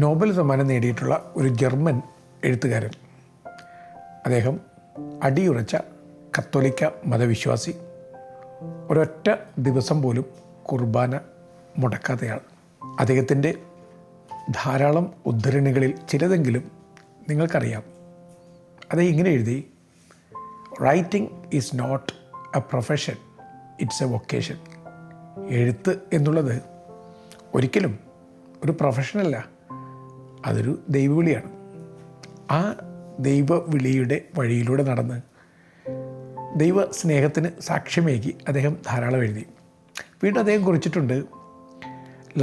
Nobel സമ്മാനം നേടിയിട്ടുള്ള ഒരു ജർമ്മൻ എഴുത്തുകാരൻ. അദ്ദേഹം അടിയുറച്ച കത്തോലിക്ക മതവിശ്വാസി, ഒരൊറ്റ ദിവസം പോലും കുർബാന മുടക്കാത്തയാൾ. അദ്ദേഹത്തിൻ്റെ ധാരാളം ഉദ്ധരണികളിൽ ചിലതെങ്കിലും നിങ്ങൾക്കറിയാം. അദ്ദേഹം ഇങ്ങനെ എഴുതി: writing is not a profession, it's a vocation. എഴുത്ത് എന്നുള്ളത് ഒരിക്കലും ഒരു പ്രൊഫഷനല്ല, അതൊരു ദൈവവിളിയാണ്. ആ ദൈവവിളിയുടെ വഴിയിലൂടെ നടന്ന് ദൈവ സ്നേഹത്തിന് സാക്ഷ്യമേകി അദ്ദേഹം ധാരാളം എഴുതി. വീണ്ടും അദ്ദേഹം കുറിച്ചിട്ടുണ്ട്: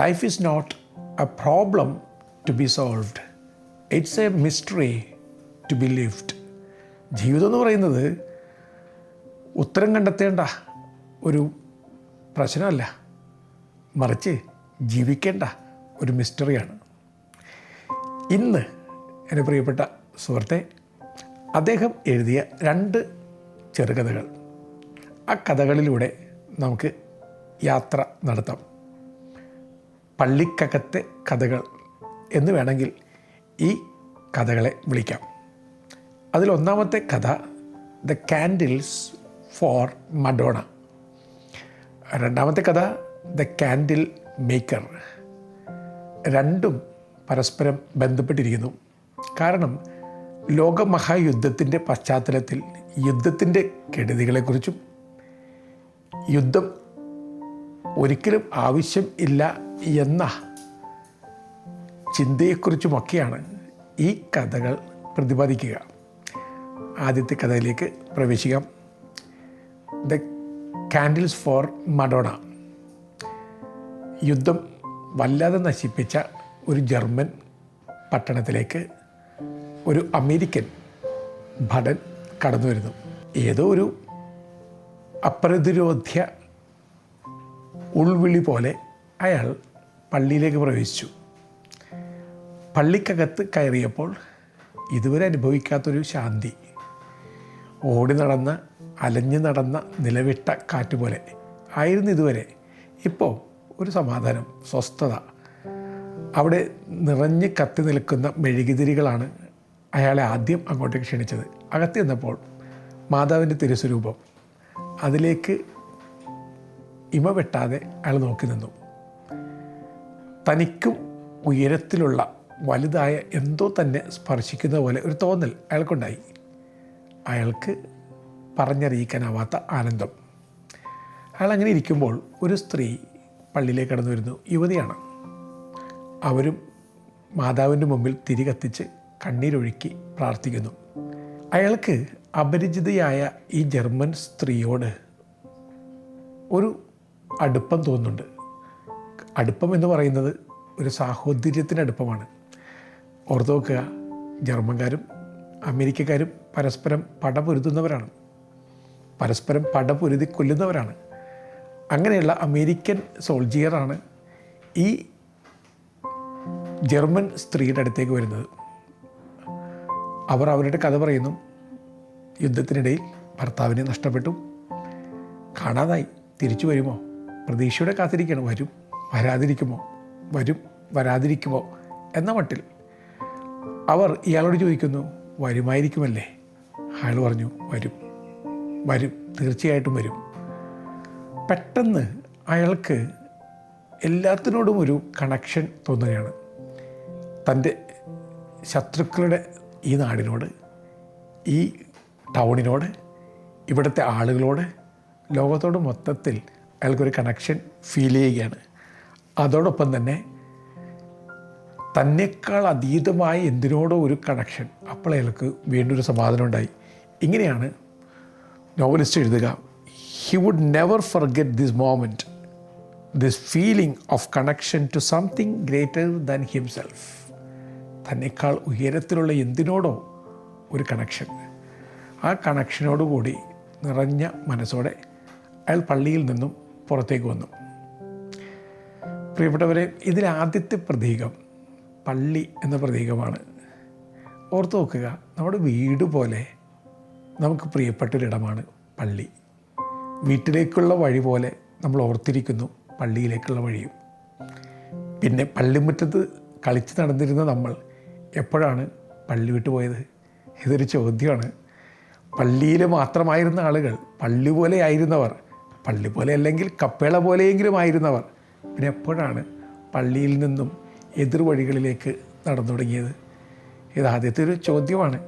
life is not a problem to be solved, it's a mystery to be lived. ജീവിതം എന്ന് പറയുന്നത് ഉത്തരം കണ്ടെത്തേണ്ട ഒരു പ്രശ്നമല്ല, മറിച്ച് ജീവിക്കേണ്ട ഒരു മിസ്റ്ററിയാണ്. ഇന്ന് എൻ്റെ പ്രിയപ്പെട്ട സുഹൃത്തെ, അദ്ദേഹം എഴുതിയ 2 ചെറുകഥകൾ, ആ കഥകളിലൂടെ നമുക്ക് യാത്ര നടത്താം. പള്ളിക്കകത്തെ കഥകൾ എന്ന് വേണമെങ്കിൽ ഈ കഥകളെ വിളിക്കാം. അതിലൊന്നാമത്തെ കഥ ദ കാൻഡിൽസ് ഫോർ മഡോണ. രണ്ടാമത്തെ കഥ ദ കാൻഡിൽ മേക്കർ. രണ്ടും പരസ്പരം ബന്ധപ്പെട്ടിരിക്കുന്നു. കാരണം ലോകമഹായുദ്ധത്തിൻ്റെ പശ്ചാത്തലത്തിൽ യുദ്ധത്തിൻ്റെ കെടുതികളെക്കുറിച്ചും യുദ്ധം ഒരിക്കലും ആവശ്യം ഇല്ല എന്ന ചിന്തയെക്കുറിച്ചുമൊക്കെയാണ് ഈ കഥകൾ പ്രതിപാദിക്കുക. ആദ്യത്തെ കഥയിലേക്ക് പ്രവേശിക്കാം. The candles for Madonna. യുദ്ധം വല്ലാതെ നശിപ്പിച്ച ഒരു ജർമ്മൻ പട്ടണത്തിലേക്ക് ഒരു അമേരിക്കൻ ഭടൻ കടന്നു വരുന്നു. ഏതോ ഒരു അപ്രതിരോധ്യ ഉൾവിളി പോലെ അയാൾ പള്ളിയിലേക്ക് പ്രവേശിച്ചു. പള്ളിക്കകത്ത് കയറിയപ്പോൾ ഇതുവരെ അനുഭവിക്കാത്തൊരു ശാന്തി, ഓടി നടന്ന അലഞ്ഞു നടന്ന നിലവിട്ട കാറ്റ് പോലെ ആയിരുന്നു ഇതുവരെ. ഇപ്പോൾ ഒരു സമാധാനം, സ്വസ്ഥത. അവിടെ നിറഞ്ഞ് കത്തി നിൽക്കുന്ന മെഴുകുതിരികളാണ് അയാളെ ആദ്യം അങ്ങോട്ടേക്ക് ക്ഷണിച്ചത്. അകത്ത് ചെന്നപ്പോൾ മാതാവിൻ്റെ തിരുസ്വരൂപം. അതിലേക്ക് ഇമ വെട്ടാതെ അയാൾ നോക്കി നിന്നു. തനിക്കും ഉയരത്തിലുള്ള വലുതായ എന്തോ തന്നെ സ്പർശിക്കുന്ന പോലെ ഒരു തോന്നൽ അയാൾക്കുണ്ടായി. അയാൾക്ക് പറഞ്ഞറിയിക്കാനാവാത്ത ആനന്ദം. അയാൾ അങ്ങനെ ഇരിക്കുമ്പോൾ ഒരു സ്ത്രീ പള്ളിയിലേക്ക് കടന്നു വരുന്നു. യുവതിയാണ്. അവരും മാതാവിൻ്റെ മുമ്പിൽ തിരി കത്തിച്ച് കണ്ണീരൊഴുക്കി പ്രാർത്ഥിക്കുന്നു. അയാൾക്ക് അപരിചിതയായ ഈ ജർമ്മൻ സ്ത്രീയോട് ഒരു അടുപ്പം തോന്നുന്നുണ്ട്. അടുപ്പം എന്ന് പറയുന്നത് ഒരു സാഹോദര്യത്തിൻ്റെ അടുപ്പമാണ്. ഓർത്ത് നോക്കുക, ജർമ്മൻകാരും അമേരിക്കക്കാരും പരസ്പരം പടപൊരുതുന്നവരാണ്, പരസ്പരം പടപൊരുതി കൊല്ലുന്നവരാണ്. അങ്ങനെയുള്ള അമേരിക്കൻ സോൾജിയറാണ് ഈ ജർമ്മൻ സ്ത്രീയുടെ അടുത്തേക്ക് വരുന്നത്. അവർ അവരുടെ കഥ പറയുന്നു. യുദ്ധത്തിനിടയിൽ ഭർത്താവിനെ നഷ്ടപ്പെട്ടു, കാണാതായി, തിരിച്ചു വരുമോ, പ്രതീക്ഷയോടെ കാത്തിരിക്കണം, വരും വരാതിരിക്കുമോ, വരും വരാതിരിക്കുമോ എന്ന മട്ടിൽ. അവർ ഇയാളോട് ചോദിക്കുന്നു, വരുമായിരിക്കുമല്ലേ? അയാൾ പറഞ്ഞു, വരും വരും, തീർച്ചയായിട്ടും വരും. പെട്ടെന്ന് അയാൾക്ക് എല്ലാത്തിനോടും ഒരു കണക്ഷൻ തോന്നുകയാണ്. തൻ്റെ ശത്രുക്കളുടെ ഈ നാടിനോട്, ഈ ടൗണിനോട്, ഇവിടുത്തെ ആളുകളോട്, ലോകത്തോട് മൊത്തത്തിൽ അയാൾക്കൊരു കണക്ഷൻ ഫീൽ ചെയ്യുകയാണ്. അതോടൊപ്പം തന്നെ തന്നെക്കാൾ അതീതമായ എന്തിനോടോ ഒരു കണക്ഷൻ. അപ്പോൾ അയാൾക്ക് വീണ്ടും ഒരു സമാധാനം ഉണ്ടായി. ഇങ്ങനെയാണ് നോവലിസ്റ്റ് എഴുതുക: he would never forget this moment, this feeling of connection to something greater than himself. തന്നെക്കാൾ ഉയരത്തിലുള്ള എന്തിനോടോ ഒരു കണക്ഷൻ. ആ കണക്ഷനോടുകൂടി നിറഞ്ഞ മനസ്സോടെ അയാൾ പള്ളിയിൽ നിന്നും പുറത്തേക്ക് വന്നു. പ്രിയപ്പെട്ടവരെ, ഇതിലാദ്യത്തെ പ്രതീകം പള്ളി എന്ന പ്രതീകമാണ്. ഓർത്ത് നോക്കുക, നമ്മുടെ വീട് പോലെ നമുക്ക് പ്രിയപ്പെട്ടൊരിടമാണ് പള്ളി. വീട്ടിലേക്കുള്ള വഴി പോലെ നമ്മൾ ഓർത്തിരിക്കുന്നു പള്ളിയിലേക്കുള്ള വഴിയും. പിന്നെ പള്ളിമുറ്റത്ത് കളിച്ച് നടന്നിരുന്ന നമ്മൾ എപ്പോഴാണ് പള്ളി വിട്ടു പോയത്? ഇതൊരു ചോദ്യമാണ്. പള്ളിയിൽ മാത്രമായിരുന്ന ആളുകൾ, പള്ളി പോലെ ആയിരുന്നവർ, പള്ളി പോലെ അല്ലെങ്കിൽ കപ്പേള പോലെയെങ്കിലും ആയിരുന്നവർ, പിന്നെ എപ്പോഴാണ് പള്ളിയിൽ നിന്നും എതിർവഴികളിലേക്ക് നടന്നു തുടങ്ങിയത്? ഇത് ആദ്യത്തെ ഒരു ചോദ്യമാണ്.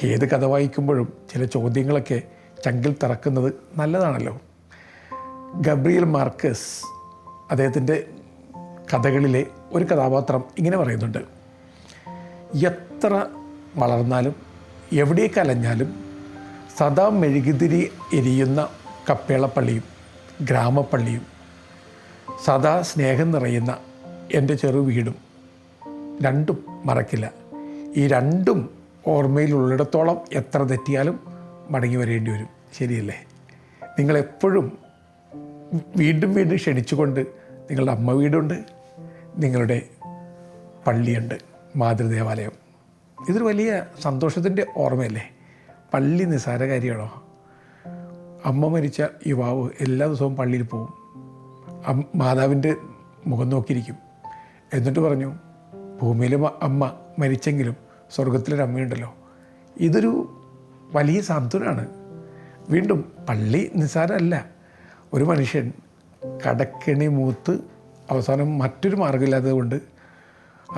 ഏത് കഥ വായിക്കുമ്പോഴും ചില ചോദ്യങ്ങളൊക്കെ ചങ്കിൽ തറക്കുന്നത് നല്ലതാണല്ലോ. ഗബ്രിയേൽ മാർക്കസ് അദ്ദേഹത്തിൻ്റെ കഥകളിലെ ഒരു കഥാപാത്രം ഇങ്ങനെ പറയുന്നുണ്ട്: എത്ര വളർന്നാലും എവിടേക്ക് അലഞ്ഞാലും സദാ മെഴുകുതിരി എരിയുന്ന കപ്പേളപ്പള്ളിയും ഗ്രാമപ്പള്ളിയും സദാ സ്നേഹം നിറയുന്ന എൻ്റെ ചെറു വീടും രണ്ടും മറക്കില്ല. ഈ രണ്ടും ഓർമ്മയിലുള്ളിടത്തോളം എത്ര തെറ്റിയാലും മടങ്ങി വരേണ്ടി വരും. ശരിയല്ലേ? നിങ്ങളെപ്പോഴും വീണ്ടും വീണ്ടും ക്ഷണിച്ചുകൊണ്ട് നിങ്ങളുടെ അമ്മ വീടുണ്ട്, നിങ്ങളുടെ പള്ളിയുണ്ട്, മാതൃദേവാലയം. ഇതൊരു വലിയ സന്തോഷത്തിൻ്റെ ഓർമ്മയല്ലേ? പള്ളി നിസ്സാര കാര്യമാണോ? അമ്മ മരിച്ച യുവാവ് എല്ലാ ദിവസവും പള്ളിയിൽ പോകും. മാതാവിൻ്റെ മുഖം നോക്കിയിരിക്കും. എന്നിട്ട് പറഞ്ഞു, ഭൂമിയിലെ അമ്മ മരിച്ചെങ്കിലും സ്വർഗത്തിലൊരമ്മയുണ്ടല്ലോ. ഇതൊരു വലിയ സാന്ത്വനമാണ്. വീണ്ടും പള്ളി നിസ്സാരമല്ല. ഒരു മനുഷ്യൻ കടക്കെണി മൂത്ത് അവസാനം മറ്റൊരു മാർഗ്ഗമില്ലാത്തത് കൊണ്ട്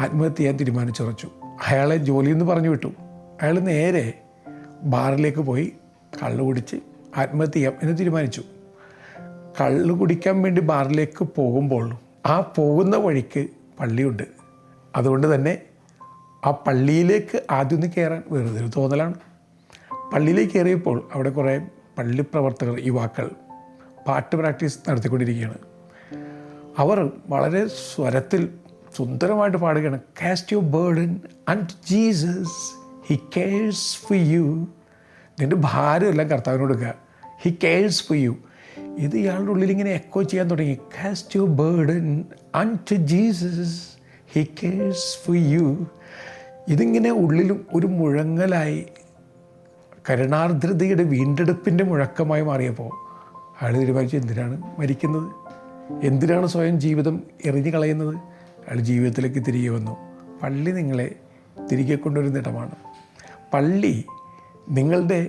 ആത്മഹത്യ ചെയ്യാൻ തീരുമാനിച്ചുറച്ചു. അയാളെ ജോലിയിൽ നിന്ന് പറഞ്ഞു വിട്ടു. അയാൾ നേരെ ബാറിലേക്ക് പോയി കള്ള് കുടിച്ച് ആത്മഹത്യ ചെയ്യാം എന്ന് തീരുമാനിച്ചു. കള്ള് കുടിക്കാൻ വേണ്ടി ബാറിലേക്ക് പോകുമ്പോൾ ആ പോകുന്ന വഴിക്ക് പള്ളിയുണ്ട്. അതുകൊണ്ട് തന്നെ ആ പള്ളിയിലേക്ക് ആദ്യം ഒന്ന് കയറാൻ വെറുതെ ഒരു തോന്നലാണ്. പള്ളിയിലേക്ക് കയറിയപ്പോൾ അവിടെ കുറേ പള്ളി പ്രവർത്തകർ, യുവാക്കൾ പാട്ട് പ്രാക്ടീസ് നടത്തിക്കൊണ്ടിരിക്കുകയാണ്. അവർ വളരെ സ്വരത്തിൽ സുന്ദരമായിട്ട് പാടുകയാണ്: cast your burden unto Jesus, he cares for you. നിൻ്റെ ഭാരമെല്ലാം കർത്താവിനോട് കൊടുക്കുക, ഹി കെയർസ് ഫോർ യു. ഇത് ഇയാളുടെ ഉള്ളിൽ ഇങ്ങനെ എക്കോ ചെയ്യാൻ തുടങ്ങി. Cast your burden unto Jesus, he cares for you. ഇതിങ്ങനെ ഉള്ളിലും ഒരു മുഴങ്ങലായി, കരുണാർദ്രതയുടെ വീണ്ടെടുപ്പിൻ്റെ മുഴക്കമായി മാറിയപ്പോൾ അയാൾ തീരുമാനിച്ചു, എന്തിനാണ് മരിക്കുന്നത്? എന്തിനാണ് സ്വയം ജീവിതം എറിഞ്ഞു കളയുന്നത്? അയാൾ ജീവിതത്തിലേക്ക് തിരികെ വന്നു. പള്ളി നിങ്ങളെ തിരികെ കൊണ്ടുവരുന്ന ഇടമാണ്. പള്ളി നിങ്ങളുടെ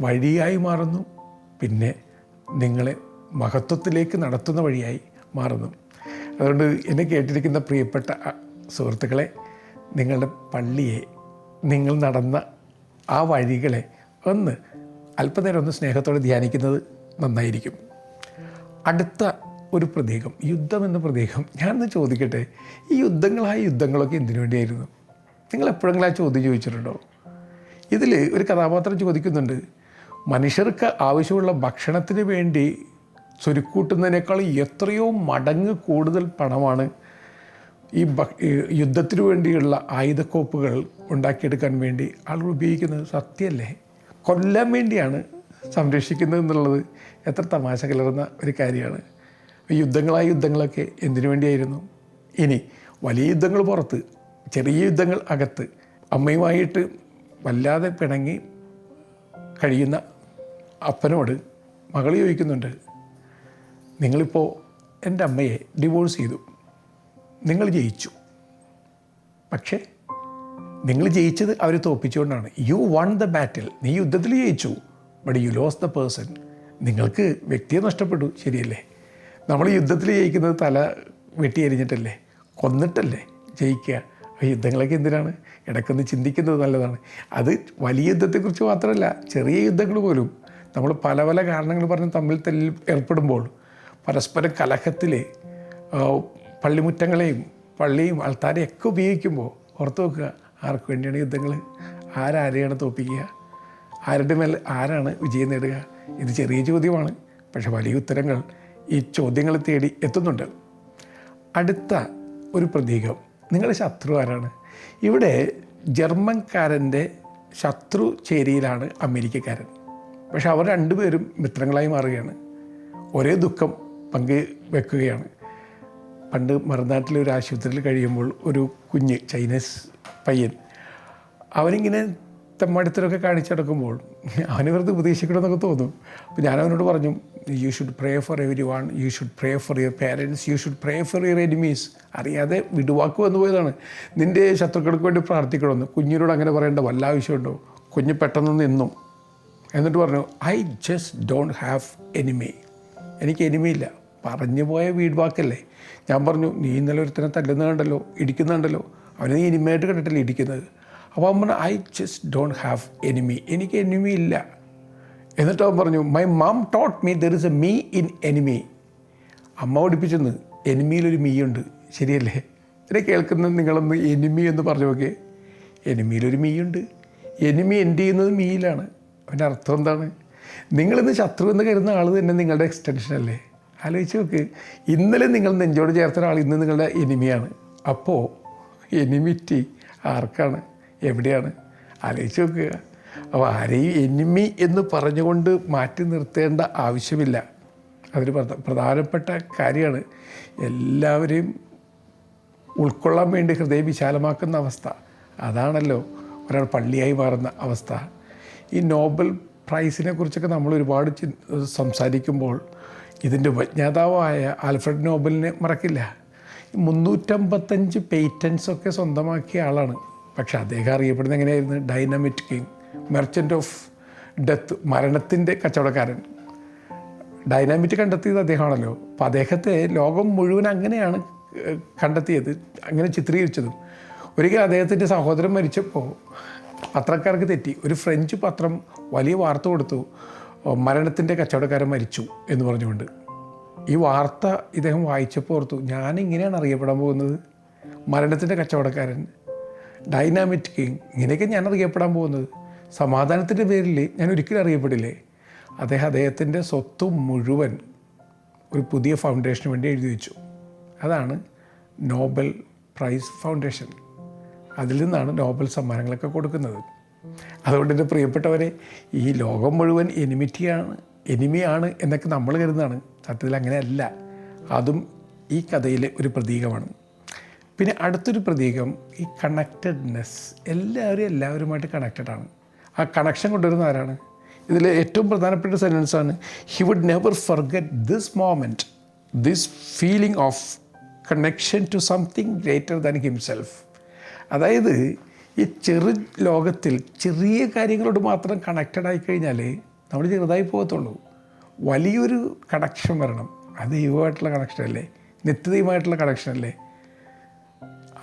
വഴിയായി മാറുന്നു, പിന്നെ നിങ്ങളെ മഹത്വത്തിലേക്ക് നടത്തുന്ന വഴിയായി മാറുന്നു. അതുകൊണ്ട് എന്നെ കേട്ടിരിക്കുന്ന പ്രിയപ്പെട്ട സുഹൃത്തുക്കളെ, നിങ്ങളുടെ പള്ളിയെ, നിങ്ങൾ നടന്ന ആ വഴികളെ ഒന്ന് അല്പനേരം ഒന്ന് സ്നേഹത്തോടെ ധ്യാനിക്കുന്നത് നന്നായിരിക്കും. അടുത്ത ഒരു പ്രതീകം, യുദ്ധം എന്ന പ്രതീകം. ഞാനൊന്ന് ചോദിക്കട്ടെ, ഈ യുദ്ധങ്ങളൊക്കെ എന്തിനു വേണ്ടിയായിരുന്നു? നിങ്ങൾ എപ്പോഴെങ്കിലും ആ ചോദ്യം ചോദിച്ചിട്ടുണ്ടോ? ഇതിൽ ഒരു കഥാപാത്രം ചോദിക്കുന്നുണ്ട്, മനുഷ്യർക്ക് ആവശ്യമുള്ള ഭക്ഷണത്തിന് വേണ്ടി സ്വരുക്കൂട്ടുന്നതിനേക്കാൾ എത്രയോ മടങ്ങ് കൂടുതൽ പണമാണ് ഈ യുദ്ധത്തിനു വേണ്ടിയുള്ള ആയുധക്കോപ്പുകൾ ഉണ്ടാക്കിയെടുക്കാൻ വേണ്ടി ആളുകൾ ഉപയോഗിക്കുന്നത്. സത്യമല്ലേ? കൊല്ലാൻ വേണ്ടിയാണ് സംരക്ഷിക്കുന്നത് എന്നുള്ളത് എത്ര തമാശ കലർന്ന ഒരു കാര്യമാണ്. യുദ്ധങ്ങളൊക്കെ എന്തിനു വേണ്ടിയായിരുന്നു? ഇനി വലിയ യുദ്ധങ്ങൾ പുറത്ത്, ചെറിയ യുദ്ധങ്ങൾ അകത്ത്. അമ്മയുമായിട്ട് വല്ലാതെ പിണങ്ങി കഴിയുന്ന അപ്പനോട് മകൾ ചോദിക്കുന്നുണ്ട്, നിങ്ങളിപ്പോൾ എൻ്റെ അമ്മയെ ഡിവോഴ്സ് ചെയ്തു, നിങ്ങൾ ജയിച്ചു. പക്ഷേ നിങ്ങൾ ജയിച്ചത് അവർ തോൽപ്പിച്ചുകൊണ്ടാണ്. You won the battle. നീ യുദ്ധത്തിൽ ജയിച്ചു, but you lose the person. നിങ്ങൾക്ക് വ്യക്തിയെ നഷ്ടപ്പെട്ടു. ശരിയല്ലേ? നമ്മൾ യുദ്ധത്തിൽ ജയിക്കുന്നത് തല വെട്ടിയരിഞ്ഞിട്ടല്ലേ, കൊന്നിട്ടല്ലേ ജയിക്കുക. യുദ്ധങ്ങളൊക്കെ എന്തിനാണ്? ഇടയ്ക്കൊന്ന് ചിന്തിക്കുന്നത് നല്ലതാണ്. അത് വലിയ യുദ്ധത്തെക്കുറിച്ച് മാത്രമല്ല, ചെറിയ യുദ്ധങ്ങൾ പോലും നമ്മൾ പല പല കാരണങ്ങൾ പറഞ്ഞ് തമ്മിൽ തല്ലിൽ ഏർപ്പെടുമ്പോൾ, പരസ്പരം കലഹത്തിൽ പള്ളിമുറ്റങ്ങളെയും പള്ളിയും ആൾക്കാരെയൊക്കെ ഉപയോഗിക്കുമ്പോൾ ഓർത്ത് നോക്കുക, ആർക്ക് വേണ്ടിയാണ് യുദ്ധങ്ങൾ? ആരെയാണ് തോൽപ്പിക്കുക? ആരുടെ മേൽ ആരാണ് വിജയം നേടുക? ഇത് ചെറിയ ചോദ്യമാണ്, പക്ഷെ വലിയ ഉത്തരങ്ങൾ ഈ ചോദ്യങ്ങൾ തേടി എത്തുന്നുണ്ട്. അടുത്ത ഒരു പ്രതീകം, നിങ്ങളുടെ ശത്രു ആരാണ്? ഇവിടെ ജർമ്മൻകാരൻ്റെ ശത്രു ചേരിയിലാണ് അമേരിക്കക്കാരൻ. പക്ഷെ അവർ രണ്ടുപേരും മിത്രങ്ങളായി മാറുകയാണ്. ഒരേ ദുഃഖം പങ്ക് വെക്കുകയാണ്. പണ്ട് മറുനാട്ടിലെ ഒരു ആശുപത്രിയിൽ കഴിയുമ്പോൾ ഒരു കുഞ്ഞ് ചൈനീസ് പയ്യൻ, അവനിങ്ങനെ തെമ്മാടിത്തരമൊക്കെ കാണിച്ചെടുക്കുമ്പോൾ അവന് വെറുതെ ഉപദേശിക്കണമെന്നൊക്കെ തോന്നും. അപ്പോൾ ഞാനവനോട് പറഞ്ഞു, you should pray for every one, you should pray for your parents, you should pray for your enemies. അറിയാതെ വിടുവാക്ക് വന്നു പോയതാണ്. നിൻ്റെ ശത്രുക്കൾക്ക് വേണ്ടി പ്രാർത്ഥിക്കണമെന്ന്. കുഞ്ഞിനോട് അങ്ങനെ പറയേണ്ട വല്ല ആവശ്യമുണ്ടോ? കുഞ്ഞ് പെട്ടെന്ന് നിന്നു. എന്നിട്ട് പറഞ്ഞു, I just don't have enemy. എനിക്ക് എനിമിയില്ല. പറഞ്ഞു പോയ വീഡ്വാക്കല്ലേ. ഞാൻ പറഞ്ഞു, നീ ഇന്നലെ ഒരുത്തനെ തല്ലുന്നുണ്ടല്ലോ, ഇടിക്കുന്നുണ്ടല്ലോ, അവനെ നീ എനിമയായിട്ട് കണ്ടിട്ടല്ലേ ഇടിക്കുന്നത്. അപ്പോൾ അവൻ പറഞ്ഞു, I just don't have enemy. എനിക്ക് എനിമി ഇല്ല. എന്നിട്ട് അവൻ പറഞ്ഞു, my mum taught me there is a me in enemy. അമ്മ പഠിപ്പിച്ചെന്ന് എനിമിയിലൊരു മീ ഉണ്ട്. ശരിയല്ലേ? ഇതിനെ കേൾക്കുന്നത് നിങ്ങളൊന്ന് എനിമി എന്ന് പറഞ്ഞു നോക്കിയേ. എനിമിയിലൊരു മീ ഉണ്ട്. എനിമി എൻഡ് ചെയ്യുന്നത് മീയിലാണ്. അതിൻ്റെ അർത്ഥം എന്താണ്? നിങ്ങളിന്ന് ശത്രു എന്ന് കരുതുന്ന ആൾ തന്നെ നിങ്ങളുടെ എക്സ്റ്റൻഷൻ അല്ലേ? ആലോചിച്ച് നോക്ക്. ഇന്നലെ നിങ്ങൾ നെഞ്ചോട് ചേർത്ത ഒരാൾ ഇന്ന് നിങ്ങളുടെ എനിമിയാണ്. അപ്പോൾ എനിമിറ്റി ആർക്കാണ്? എവിടെയാണ്? ആലോചിച്ച് നോക്കുക. അപ്പോൾ ആരെയും എനിമി എന്ന് പറഞ്ഞുകൊണ്ട് മാറ്റി നിർത്തേണ്ട ആവശ്യമില്ല. അതൊരു പ്രധാനപ്പെട്ട കാര്യമാണ്. എല്ലാവരെയും ഉൾക്കൊള്ളാൻ വേണ്ടി ഹൃദയം വിശാലമാക്കുന്ന അവസ്ഥ, അതാണല്ലോ ഒരാൾ പള്ളിയായി മാറുന്ന അവസ്ഥ. ഈ നോബൽ പ്രൈസിനെ കുറിച്ചൊക്കെ നമ്മൾ ഒരുപാട് സംസാരിക്കുമ്പോൾ ഇതിൻ്റെ ഉപജ്ഞാതാവായ ആൽഫ്രഡ് നോബലിനെ മറക്കില്ല. 355 പേറ്റൻസൊക്കെ സ്വന്തമാക്കിയ ആളാണ്. പക്ഷെ അദ്ദേഹം അറിയപ്പെടുന്നത് എങ്ങനെയായിരുന്നു? Dynamite king, merchant of death, മരണത്തിൻ്റെ കച്ചവടക്കാരൻ. ഡൈനാമിറ്റ് കണ്ടെത്തിയത് അദ്ദേഹമാണല്ലോ. അപ്പോൾ അദ്ദേഹത്തെ ലോകം മുഴുവൻ അങ്ങനെയാണ് കണ്ടെത്തിയത്, അങ്ങനെ ചിത്രീകരിച്ചതും. ഒരിക്കൽ അദ്ദേഹത്തിൻ്റെ സഹോദരൻ മരിച്ചപ്പോൾ പത്രക്കാർക്ക് തെറ്റി. ഒരു ഫ്രഞ്ച് പത്രം വലിയ വാർത്ത കൊടുത്തു, മരണത്തിൻ്റെ കച്ചവടക്കാരൻ മരിച്ചു എന്ന് പറഞ്ഞുകൊണ്ട്. ഈ വാർത്ത ഇദ്ദേഹം വായിച്ചപ്പോൾ ഓർത്തു, ഞാനിങ്ങനെയാണ് അറിയപ്പെടാൻ പോകുന്നത്, മരണത്തിൻ്റെ കച്ചവടക്കാരൻ, ഡൈനാമിറ്റ് കിങ്, ഇങ്ങനെയൊക്കെ ഞാൻ അറിയപ്പെടാൻ പോകുന്നത്. സമാധാനത്തിൻ്റെ പേരിൽ ഞാൻ ഒരിക്കലും അറിയപ്പെടില്ലേ? അദ്ദേഹത്തിൻ്റെ സ്വത്ത് മുഴുവൻ ഒരു പുതിയ ഫൗണ്ടേഷന് വേണ്ടി എഴുതി വെച്ചു. അതാണ് നോബൽ പ്രൈസ് ഫൗണ്ടേഷൻ. അതിൽ നിന്നാണ് നോബൽ സമ്മാനങ്ങളൊക്കെ കൊടുക്കുന്നത്. അതുകൊണ്ട് എൻ്റെ പ്രിയപ്പെട്ടവരെ, ഈ ലോകം മുഴുവൻ എനിമിയാണ് എന്നൊക്കെ നമ്മൾ കരുതുന്നതാണ്. സത്യത്തിൽ അങ്ങനെയല്ല. അതും ഈ കഥയിലെ ഒരു പ്രതീകമാണ്. പിന്നെ അടുത്തൊരു പ്രതീകം ഈ കണക്റ്റഡ്നെസ്. എല്ലാവരുമായിട്ട് കണക്റ്റഡാണ്. ആ കണക്ഷൻ കൊണ്ടുവരുന്ന ആരാണ്? ഇതിൽ ഏറ്റവും പ്രധാനപ്പെട്ട സെൻറ്റൻസാണ്, he would never forget this moment, this feeling of connection to something greater than himself. അതായത് ഈ ചെറു ലോകത്തിൽ ചെറിയ കാര്യങ്ങളോട് മാത്രം കണക്റ്റഡ് ആയിക്കഴിഞ്ഞാൽ നമ്മൾ ചെറുതായി പോകത്തുള്ളൂ. വലിയൊരു കണക്ഷൻ വരണം. അത് ദൈവമായിട്ടുള്ള കണക്ഷനല്ലേ, നിത്യതയുമായിട്ടുള്ള കണക്ഷനല്ലേ.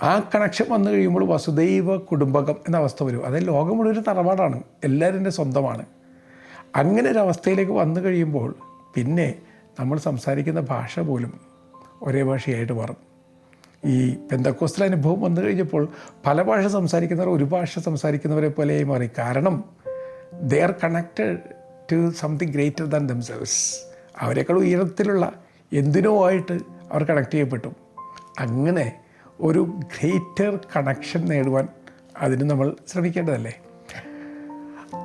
ആ കണക്ഷൻ വന്നു കഴിയുമ്പോൾ വസുദൈവ കുടുംബകം എന്ന അവസ്ഥ വരും. അതായത് ലോകം മുഴുവൻ ഒരു തറവാടാണ്, എല്ലാവരും എൻ്റെ സ്വന്തമാണ്. അങ്ങനെ ഒരു അവസ്ഥയിലേക്ക് വന്നു കഴിയുമ്പോൾ പിന്നെ നമ്മൾ സംസാരിക്കുന്ന ഭാഷ പോലും ഒരേ ഭാഷയായിട്ട് മാറും. ഈ പെന്തക്കോസ്തൽ അനുഭവം വന്നു കഴിഞ്ഞപ്പോൾ പല ഭാഷ സംസാരിക്കുന്നവർ ഒരു ഭാഷ സംസാരിക്കുന്നവരെ പോലെയായി മാറി. കാരണം they are connected to something greater than themselves. അവരെക്കാൾ ഉയരത്തിലുള്ള എന്തിനോ ആയിട്ട് അവർ കണക്ട് ചെയ്യപ്പെട്ടു. അങ്ങനെ ഒരു ഗ്രേറ്റർ കണക്ഷൻ നേടുവാൻ അതിന് നമ്മൾ ശ്രമിക്കേണ്ടതല്ലേ.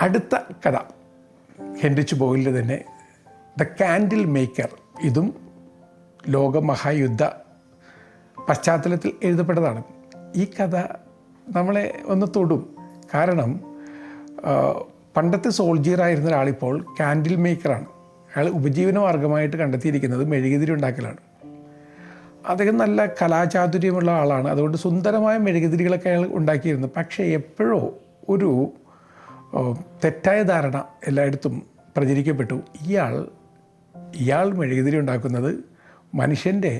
അടുത്ത കഥ ഹെൻറിച്ച് ബോയിലിൻ്റെ തന്നെ ദ കാൻഡിൽ മേക്കർ. ഇതും ലോകമഹായുദ്ധ പശ്ചാത്തലത്തിൽ എഴുതപ്പെട്ടതാണ്. ഈ കഥ നമ്മളെ ഒന്ന് തൊടും. കാരണം പണ്ടത്തെ സോൾജിയറായിരുന്ന ഒരാളിപ്പോൾ കാൻഡിൽ മേക്കറാണ്. അയാൾ ഉപജീവന മാർഗമായിട്ട് കണ്ടെത്തിയിരിക്കുന്നത് മെഴുകുതിരി ഉണ്ടാക്കലാണ്. അദ്ദേഹം നല്ല കലാചാതുര്യമുള്ള ആളാണ്. അതുകൊണ്ട് സുന്ദരമായ മെഴുകുതിരികളൊക്കെ അയാൾ ഉണ്ടാക്കിയിരുന്നു. പക്ഷേ എപ്പോഴോ ഒരു തെറ്റായ ധാരണ എല്ലായിടത്തും പ്രചരിക്കപ്പെട്ടു. ഇയാൾ മെഴുകുതിരി ഉണ്ടാക്കുന്നത് മനുഷ്യൻ്റെ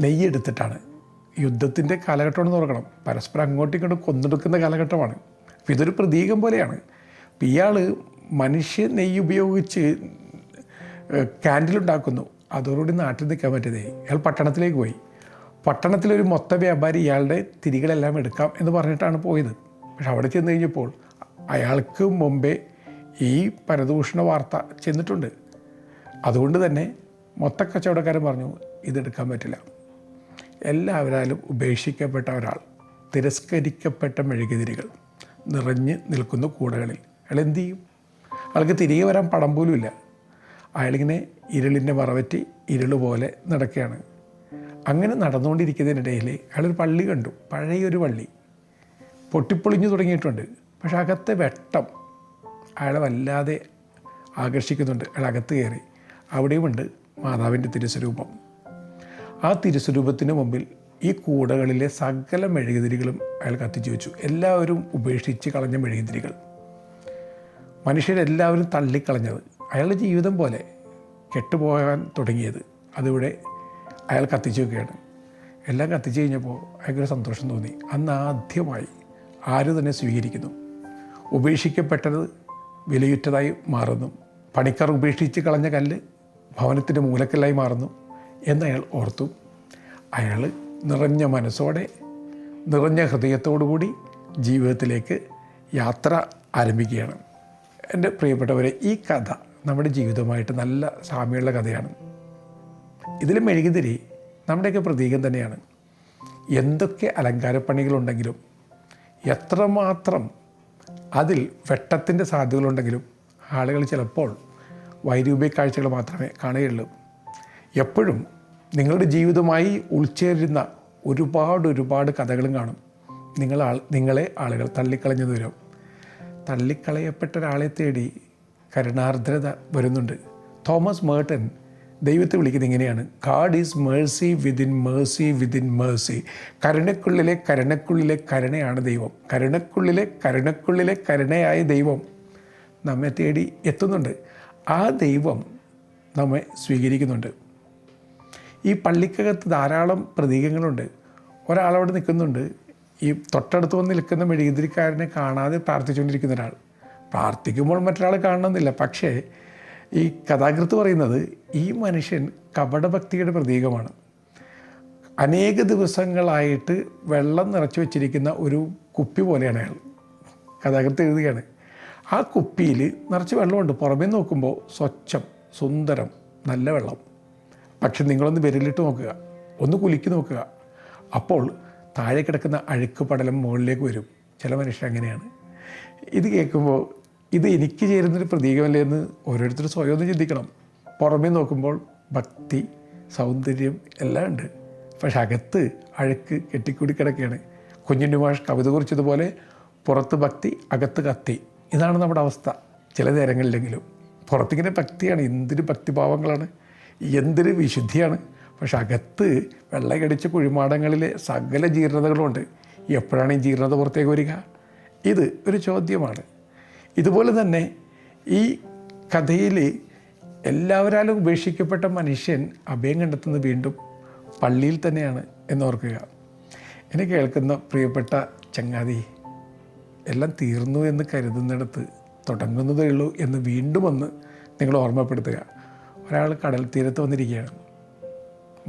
നെയ്യെടുത്തിട്ടാണ്. യുദ്ധത്തിൻ്റെ കാലഘട്ടമാണെന്ന് ഓർക്കണം. പരസ്പരം അങ്ങോട്ടും ഇങ്ങോട്ടും കൊന്നെടുക്കുന്ന കാലഘട്ടമാണ്. അപ്പോൾ ഇതൊരു പ്രതീകം പോലെയാണ്. അപ്പോൾ ഇയാൾ മനുഷ്യ നെയ്യ് ഉപയോഗിച്ച് കാൻഡിലുണ്ടാക്കുന്നു. അതോടുകൂടി നാട്ടിൽ നിൽക്കാൻ പറ്റതേ. അയാൾ പട്ടണത്തിലേക്ക് പോയി. പട്ടണത്തിലൊരു മൊത്ത വ്യാപാരി ഇയാളുടെ തിരികളെല്ലാം എടുക്കാം എന്ന് പറഞ്ഞിട്ടാണ് പോയത്. പക്ഷെ അവിടെ ചെന്ന് കഴിഞ്ഞപ്പോൾ അയാൾക്ക് മുമ്പേ ഈ പരദൂഷണ വാർത്ത ചെന്നിട്ടുണ്ട്. അതുകൊണ്ട് തന്നെ മൊത്ത കച്ചവടക്കാരൻ പറഞ്ഞു, ഇതെടുക്കാൻ പറ്റില്ല. എല്ലാവരാലും ഉപേക്ഷിക്കപ്പെട്ട ഒരാൾ, തിരസ്കരിക്കപ്പെട്ട മെഴുകുതിരികൾ നിറഞ്ഞ് നിൽക്കുന്ന കൂടകളിൽ അയാൾ എന്തു ചെയ്യും? അയാൾക്ക് തിരികെ വരാൻ പണം പോലുമില്ല. അയാളിങ്ങനെ ഇരുളിൻ്റെ മറവറ്റി ഇരുളുപോലെ നടക്കുകയാണ്. അങ്ങനെ നടന്നുകൊണ്ടിരിക്കുന്നതിനിടയിൽ അയാളൊരു പള്ളി കണ്ടു. പഴയൊരു പള്ളി പൊട്ടിപ്പൊളിഞ്ഞു തുടങ്ങിയിട്ടുണ്ട്. പക്ഷെ അകത്തെ വെട്ടം അയാളെ വല്ലാതെ ആകർഷിക്കുന്നുണ്ട്. അയാൾ അകത്ത് കയറി. അവിടെയുമുണ്ട് മാതാവിൻ്റെ തിരുസ്വരൂപം. ആ തിരുസ്വരൂപത്തിന് മുമ്പിൽ ഈ കൂടകളിലെ സകല മെഴുകുതിരികളും അയാൾ കത്തിച്ചു വെച്ചു. എല്ലാവരും ഉപേക്ഷിച്ച് കളഞ്ഞ മെഴുകുതിരികൾ, മനുഷ്യരെല്ലാവരും തള്ളിക്കളഞ്ഞത്, അയാളുടെ ജീവിതം പോലെ കെട്ടുപോകാൻ തുടങ്ങിയത്, അതിവിടെ അയാൾ കത്തിച്ചു വെക്കുകയാണ്. എല്ലാം കത്തിച്ചു കഴിഞ്ഞപ്പോൾ അയാൾക്കൊരു സന്തോഷം തോന്നി. അന്ന് ആദ്യമായി ആര് തന്നെ സ്വീകരിക്കുന്നു. ഉപേക്ഷിക്കപ്പെട്ടത് വിലയുറ്റതായി മാറുന്നു. പണിക്കാർ ഉപേക്ഷിച്ച് കളഞ്ഞ കല്ല് ഭവനത്തിൻ്റെ മൂലക്കല്ലായി മാറുന്നു എന്നയാൾ ഓർത്തു. അയാൾ നിറഞ്ഞ മനസ്സോടെ, നിറഞ്ഞ ഹൃദയത്തോടുകൂടി ജീവിതത്തിലേക്ക് യാത്ര ആരംഭിക്കുകയാണ്. എൻ്റെ പ്രിയപ്പെട്ടവരെ, ഈ കഥ നമ്മുടെ ജീവിതവുമായിട്ട് നല്ല സാമ്യമുള്ള കഥയാണ്. ഇതിൽ മെഴുകുതിരി നമ്മുടെയൊക്കെ പ്രതീകം തന്നെയാണ്. എന്തൊക്കെ അലങ്കാരപ്പണികളുണ്ടെങ്കിലും, എത്രമാത്രം അതിൽ വെട്ടത്തിൻ്റെ സാധ്യതകളുണ്ടെങ്കിലും ആളുകൾ ചിലപ്പോൾ വൈരൂപ്യ കാഴ്ചകൾ മാത്രമേ കാണുകയുള്ളൂ. എപ്പോഴും നിങ്ങളുടെ ജീവിതമായി ഉൾച്ചേരുന്ന ഒരുപാട് കഥകളും കാണും. നിങ്ങളെ ആളുകൾ തള്ളിക്കളഞ്ഞു വരും. തള്ളിക്കളയപ്പെട്ട ഒരാളെ തേടി കരുണാർദ്രത വരുന്നുണ്ട്. തോമസ് മേർട്ടൺ ദൈവത്തെ വിളിക്കുന്നത് ഇങ്ങനെയാണ്: God is mercy within mercy within mercy. കരുണയ്ക്കുള്ളിലെ കരുണയാണ് ദൈവം. കരുണയ്ക്കുള്ളിലെ കരുണയായ ദൈവം നമ്മെ തേടി എത്തുന്നുണ്ട്. ആ ദൈവം നമ്മെ സ്വീകരിക്കുന്നുണ്ട്. ഈ പള്ളിക്കകത്ത് ധാരാളം പ്രതീകങ്ങളുണ്ട്. ഒരാളവിടെ നിൽക്കുന്നുണ്ട്. ഈ തൊട്ടടുത്ത് വന്ന് നിൽക്കുന്ന മെഴുകുതിരിക്കാരനെ കാണാതെ പ്രാർത്ഥിച്ചുകൊണ്ടിരിക്കുന്ന ഒരാൾ. പ്രാർത്ഥിക്കുമ്പോൾ മറ്റൊരാൾ കാണണമെന്നില്ല. പക്ഷേ ഈ കഥാകൃത്ത് പറയുന്നത് ഈ മനുഷ്യൻ കപടഭക്തിയുടെ പ്രതീകമാണ്. അനേക ദിവസങ്ങളായിട്ട് വെള്ളം നിറച്ചു വെച്ചിരിക്കുന്ന ഒരു കുപ്പി പോലെയാണ് അയാൾ. കഥാകൃത്ത് എഴുതുകയാണ്. ആ കുപ്പിയിൽ നിറച്ച് വെള്ളമുണ്ട്. പുറമേ നോക്കുമ്പോൾ സ്വച്ഛം, സുന്ദരം, നല്ല വെള്ളം. പക്ഷെ നിങ്ങളൊന്ന് വിരലിട്ട് നോക്കുക, ഒന്ന് കുലുക്കി നോക്കുക, അപ്പോൾ താഴെ കിടക്കുന്ന അഴുക്ക് പടലം മുകളിലേക്ക് വരും. ചില മനുഷ്യർ അങ്ങനെയാണ്. ഇത് കേൾക്കുമ്പോൾ ഇത് എനിക്ക് ചേരുന്നൊരു പ്രതീകമല്ലേ എന്ന് ഓരോരുത്തരും സ്വയം ഒന്ന് ചിന്തിക്കണം. പുറമേ നോക്കുമ്പോൾ ഭക്തി, സൗന്ദര്യം എല്ലാം ഉണ്ട്. പക്ഷെ അകത്ത് അഴുക്ക് കെട്ടിക്കൂടി കിടക്കുകയാണ്. കുഞ്ഞുണ്ണി മാഷ് കവിത കുറിച്ചതുപോലെ പുറത്ത് ഭക്തി, അകത്ത് കത്തി. ഇതാണ് നമ്മുടെ അവസ്ഥ ചില നേരങ്ങളിലെങ്കിലും. പുറത്തിങ്ങനെ ഭക്തിയാണ്, എന്തൊരു ഭക്തിഭാവങ്ങളാണ്, എന്തൊരു വിശുദ്ധിയാണ്. പക്ഷെ അകത്ത് വെള്ളയടിച്ച കുഴിമാടങ്ങളിലെ സകല ജീർണതകളുമുണ്ട്. എപ്പോഴാണ് ഈ ജീർണത പുറത്തേക്ക് വരിക? ഇത് ഒരു ചോദ്യമാണ്. ഇതുപോലെ തന്നെ ഈ കഥയിൽ എല്ലാവരാലും ഉപേക്ഷിക്കപ്പെട്ട മനുഷ്യൻ അഭയം കണ്ടെത്തുന്നത് വീണ്ടും പള്ളിയിൽ തന്നെയാണ് എന്നോർക്കുക. എന്നെ കേൾക്കുന്ന പ്രിയപ്പെട്ട ചങ്ങാതി, എല്ലാം തീർന്നു എന്ന് കരുതുന്നിടത്ത് തുടങ്ങുന്നതേ ഉള്ളൂ എന്ന് വീണ്ടും ഒന്ന് നിങ്ങൾ ഓർമ്മപ്പെടുത്തുക. ഒരാൾ കടൽ തീരത്ത് വന്നിരിക്കുകയാണ്,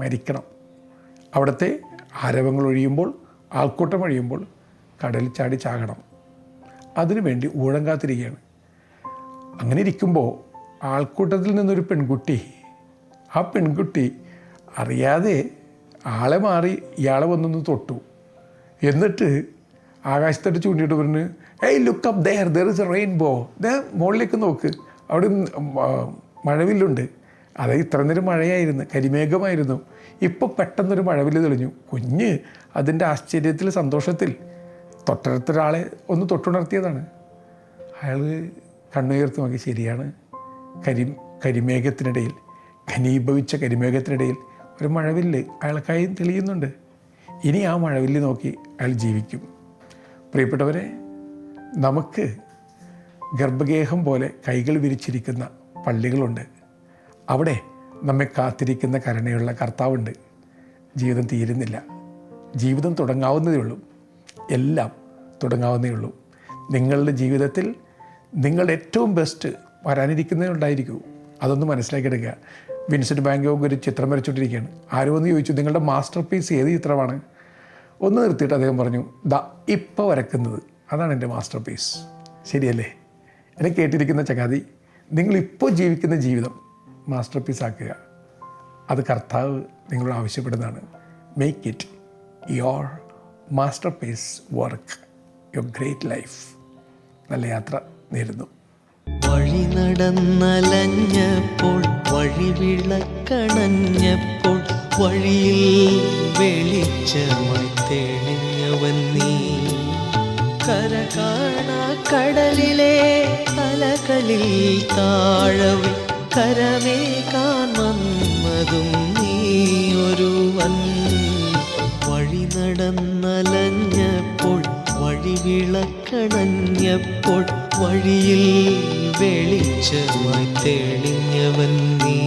മരിക്കണം. അവിടുത്തെ ആരവങ്ങൾ ഒഴിയുമ്പോൾ, ആൾക്കൂട്ടം ഒഴിയുമ്പോൾ കടലിൽ ചാടി ചാകണം. അതിനുവേണ്ടി ഊഴം കാത്തിരിക്കുകയാണ്. അങ്ങനെ ഇരിക്കുമ്പോൾ ആൾക്കൂട്ടത്തിൽ നിന്നൊരു പെൺകുട്ടി, ആ പെൺകുട്ടി അറിയാതെ ആളെ മാറി ഇയാളെ വന്നൊന്ന് തൊട്ടു. എന്നിട്ട് ആകാശത്തോട്ട് ചൂണ്ടിയിട്ട് പറഞ്ഞു, hey look up there, there is a rainbow. മുകളിലേക്ക് നോക്ക്, അവിടെ മഴവില്ലുണ്ട്. അത് ഇത്ര നേരം മഴയായിരുന്നു, കരിമേഘമായിരുന്നു. ഇപ്പോൾ പെട്ടെന്നൊരു മഴവില്ല് തെളിഞ്ഞു. കുഞ്ഞ് അതിൻ്റെ ആശ്ചര്യത്തിൽ, സന്തോഷത്തിൽ തൊട്ടടുത്തൊരാളെ ഒന്ന് തൊട്ടുണർത്തിയതാണ്. അയാൾ കണ്ണുയർത്തി നോക്കി. ശരിയാണ്, കരിമേഘത്തിനിടയിൽ, ഘനീഭവിച്ച കരിമേഘത്തിനിടയിൽ ഒരു മഴവില്ല് അയാൾക്കായി തെളിയുന്നുണ്ട്. ഇനി ആ മഴവില്ല് നോക്കി അയാൾ ജീവിക്കും. പ്രിയപ്പെട്ടവരെ, നമുക്ക് ഗർഭഗേഹം പോലെ കൈകൾ വിരിച്ചിരിക്കുന്ന പള്ളികളുണ്ട്. അവിടെ നമ്മെ കാത്തിരിക്കുന്ന കരുണയുള്ള കർത്താവുണ്ട്. ജീവിതം തീരുന്നില്ല, ജീവിതം തുടങ്ങാവുന്നതേ ഉള്ളൂ. എല്ലാം തുടങ്ങാവുന്നതേ ഉള്ളൂ. നിങ്ങളുടെ ജീവിതത്തിൽ നിങ്ങളുടെ ഏറ്റവും ബെസ്റ്റ് വരാനിരിക്കുന്നതുണ്ടായിരിക്കൂ. അതൊന്ന് മനസ്സിലാക്കിയെടുക്കുക. വിൻസെൻ്റ് വാൻ ഗോഗ് ഒരു ചിത്രം വരച്ചുകൊണ്ടിരിക്കുകയാണ്. ആരോ ഒന്ന് ചോദിച്ചു, നിങ്ങളുടെ മാസ്റ്റർ പീസ് ഏത് ചിത്രമാണ്? ഒന്ന് നിർത്തിയിട്ട് അദ്ദേഹം പറഞ്ഞു, ദാ ഇപ്പോൾ വരക്കുന്നത്, അതാണ് എൻ്റെ മാസ്റ്റർ പീസ്. ശരിയല്ലേ? എന്നെ കേട്ടിരിക്കുന്ന ചങ്ങാതി, നിങ്ങളിപ്പോൾ ജീവിക്കുന്ന ജീവിതം മാസ്റ്റർ പീസ് ആക്കുക. അത് കർത്താവ് നിങ്ങളോട് ആവശ്യപ്പെടുന്നതാണ്. Make it your masterpiece work, your great life. നല്ല യാത്ര നേരുന്നു. വഴി നടന്നലഞ്ഞപ്പോൾ, വഴി വിളക്കണഞ്ഞപ്പോൾ, വഴിയിൽ വെളിച്ചമായി തെളിഞ്ഞവൻ നീ. കര കാണാ കടലിലെ അലകളിൽ താഴവേ കരമേകാൻ വന്നതും നീയൊരുവൻ. വഴി നടന്നലഞ്ഞപ്പോൾ വഴി വിളക്കണഞ്ഞപ്പോൾ വഴിയിൽ വെളിച്ചമായി തെളിഞ്ഞവൻ നീ.